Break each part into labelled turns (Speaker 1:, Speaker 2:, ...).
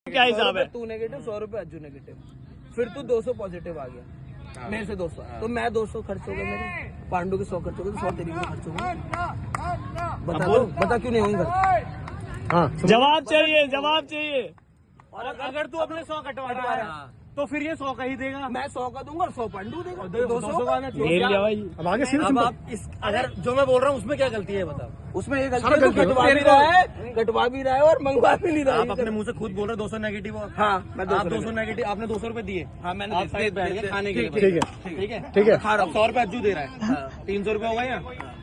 Speaker 1: क्या हिसाब है?
Speaker 2: तू नेगेटिव, 100 रुपए अज्जू नेगेटिव, फिर तू 200 पॉजिटिव आ गया, मेरे से 200, तो मैं 200 खर्च हो गया मेरे, पांडु के 100 खर्च हो गए, तो 100 तेरी के खर्च हो गए। बता क्यों नहीं होंगे खर्च? हाँ,
Speaker 1: जवाब चाहिए, जवाब चाहिए।
Speaker 3: और अगर तू अपने 100 कटवा रहा है तो फिर ये 100 का ही देगा।
Speaker 2: मैं 100 का दूंगा और 100 पांडु देगा,
Speaker 3: 200 का आना
Speaker 1: ले
Speaker 3: चाहिए।
Speaker 1: लिया भाई।
Speaker 3: अब आगे अब आप इस अगर जो मैं बोल रहा हूँ उसमें क्या गलती है बताओ।
Speaker 2: उसमें ये गलती है, तू कटवा भी रहा है, और मंगवा भी नहीं रहा है।
Speaker 3: आप अपने मुंह से खुद बोल रहे हो 200 नेगेटिव हो।
Speaker 2: हाँ, मैं
Speaker 3: आप 200 नेगेटिव, आपने 200 रुपए दिए।
Speaker 2: हाँ, मैंने
Speaker 3: आप साइड बैठ गए खाने के लिए।
Speaker 2: ठीक है,
Speaker 3: ठीक है,
Speaker 2: ठीक है।
Speaker 3: अब 100 रुपए अज्जू दे रहा है, 300 रुपए हो गए या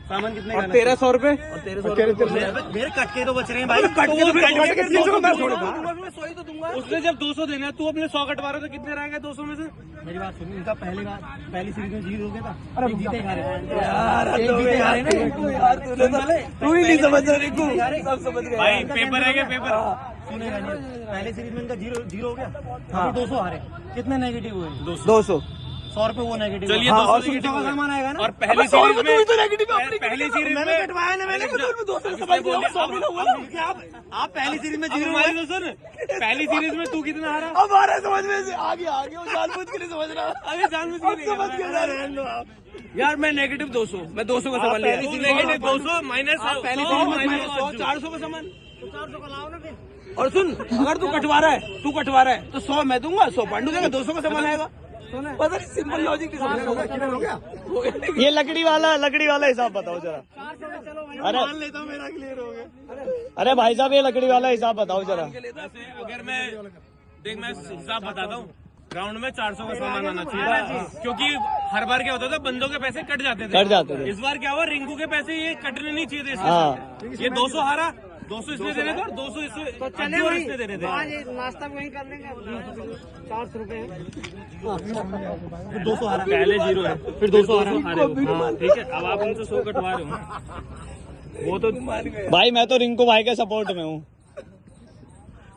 Speaker 3: सामान कितने का?
Speaker 2: 1300 रुपए, और 1300
Speaker 3: मेरे कट के तो बच रहे हैं भाई।
Speaker 2: कट के 300 मैं छोड़ूंगा।
Speaker 3: उसने जब 200 देना है, तू अपने 100 कटवा रहे हो तो कितने रहेंगे 200 में से? मेरी बात सुन, इनका पहली सीरीज में जीरो हो गया था। अरे जीते खा रहे
Speaker 2: यार,
Speaker 3: जीते खा रहे
Speaker 2: तू ही नहीं समझ रहा, रिंकू सब समझ गए
Speaker 1: भाई पेपर है क्या? पेपर
Speaker 3: सुनेगा नहीं। पहले सीरीज में इनका जीरो हो गया, अभी 200 हारे, कितने नेगेटिव हुए?
Speaker 2: 200
Speaker 3: 100 रुपए वो नेगेटिव।
Speaker 1: चलिए,
Speaker 3: हाँ,
Speaker 1: 200
Speaker 3: और
Speaker 1: नेगेटिव
Speaker 3: 100 का सामान आएगा ना।
Speaker 1: और पहली सीरीज में
Speaker 2: तो नेगेटिव
Speaker 1: पहली सीरीज
Speaker 2: मैंने
Speaker 1: में
Speaker 2: कटवाया ना, मैंने कहा 200
Speaker 3: आप पहली सीरीज में जीरो
Speaker 1: हमारी तो सुन, पहली सीरीज में तू कितना हारा?
Speaker 2: हमारे समझ में से आ गया वो जानबूझ के नहीं समझ रहा।
Speaker 1: अभी जानबूझ के नहीं
Speaker 2: समझ गया यार, मैं नेगेटिव 200, मैं 200 का सामान लिया।
Speaker 1: नेगेटिव 200 माइनस
Speaker 2: पहली सीरीज में 400 का सामान। और सुन, अगर तू कटवा रहा है तो 100 मैं दूंगा, 100 पांडू देगा, 200 का सामान आएगा। पता नहीं, सिंपल लॉजिक नहीं समझ हो गया।
Speaker 1: ये लकड़ी वाला हिसाब बताओ जरा। अरे
Speaker 3: लेता हूँ, मेरा क्लियर हो गया।
Speaker 1: अरे भाई साहब, ये लकड़ी वाला हिसाब बताओ जरा।
Speaker 4: अगर मैं हिसाब बताता हूँ, ग्राउंड में 400 का सामान आना चाहिए, क्योंकि हर बार क्या होता था, बंदों के पैसे कट जाते थे। इस बार क्या हुआ, रिंकू के पैसे ये कटने नहीं चाहिए थे इसके
Speaker 1: हाँ।
Speaker 4: साथ। ये 200 हारा, 200 इसलिए देने थे और 200 इसलिए देने थे।
Speaker 2: नाश्ता वहीं कर लेंगे, 400 रुपए
Speaker 3: 200 हारा,
Speaker 4: पहले जीरो है, फिर 200 हारे हो। हाँ, ठीक है। अब आप उनसे 100 कटवा रहे हो, वो तो
Speaker 1: भाई मैं तो रिंकू भाई के सपोर्ट में हूँ,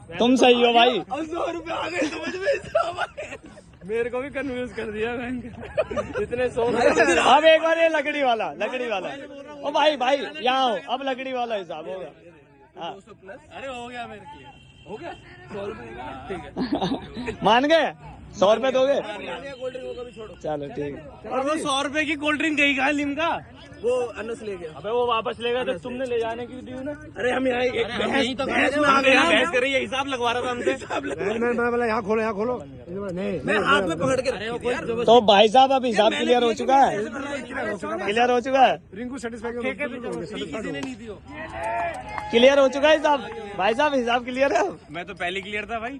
Speaker 1: तुम सही हो भाई।
Speaker 2: 100 रुपए आ गए समझ में।
Speaker 3: मेरे को भी कन्फ्यूज कर दिया बैंक इतने 100।
Speaker 1: अब एक बार ये लकड़ी वाला ओ भाई यहाँ हो, अब लकड़ी वाला हिसाब होगा। हाँ।
Speaker 4: अरे हो गया मेरे क्लियर।
Speaker 2: हो गया 100 रुपए ठीक है।
Speaker 1: मान गए? 100 रुपए दोगे?
Speaker 2: कोल्ड ड्रिंक होगा भी छोड़ो।
Speaker 1: चलो ठीक है।
Speaker 4: और वो 100 रुपए की कोल्ड ड्रिंक गई कहा लिमका?
Speaker 2: वो अनस ले गया।
Speaker 4: अबे वो वापस लेगा तो तुमने ले जाने की दी ना।
Speaker 2: अरे हम यहाँ एक बहस में आ गए,
Speaker 4: बहस कर रही है, हिसाब लगवा रहा था हमसे।
Speaker 3: मैं यहाँ खोलो
Speaker 2: मैं हाथ में पकड़ के रखी थी यार।
Speaker 1: तो भाई साहब अब हिसाब क्लियर हो चुका है?
Speaker 3: रिंकू सेटिस्फाई किसी ने नहीं दी हो।
Speaker 1: क्लियर हो चुका है हिसाब? भाई साहब हिसाब क्लियर है?
Speaker 4: मैं तो पहले क्लियर था भाई।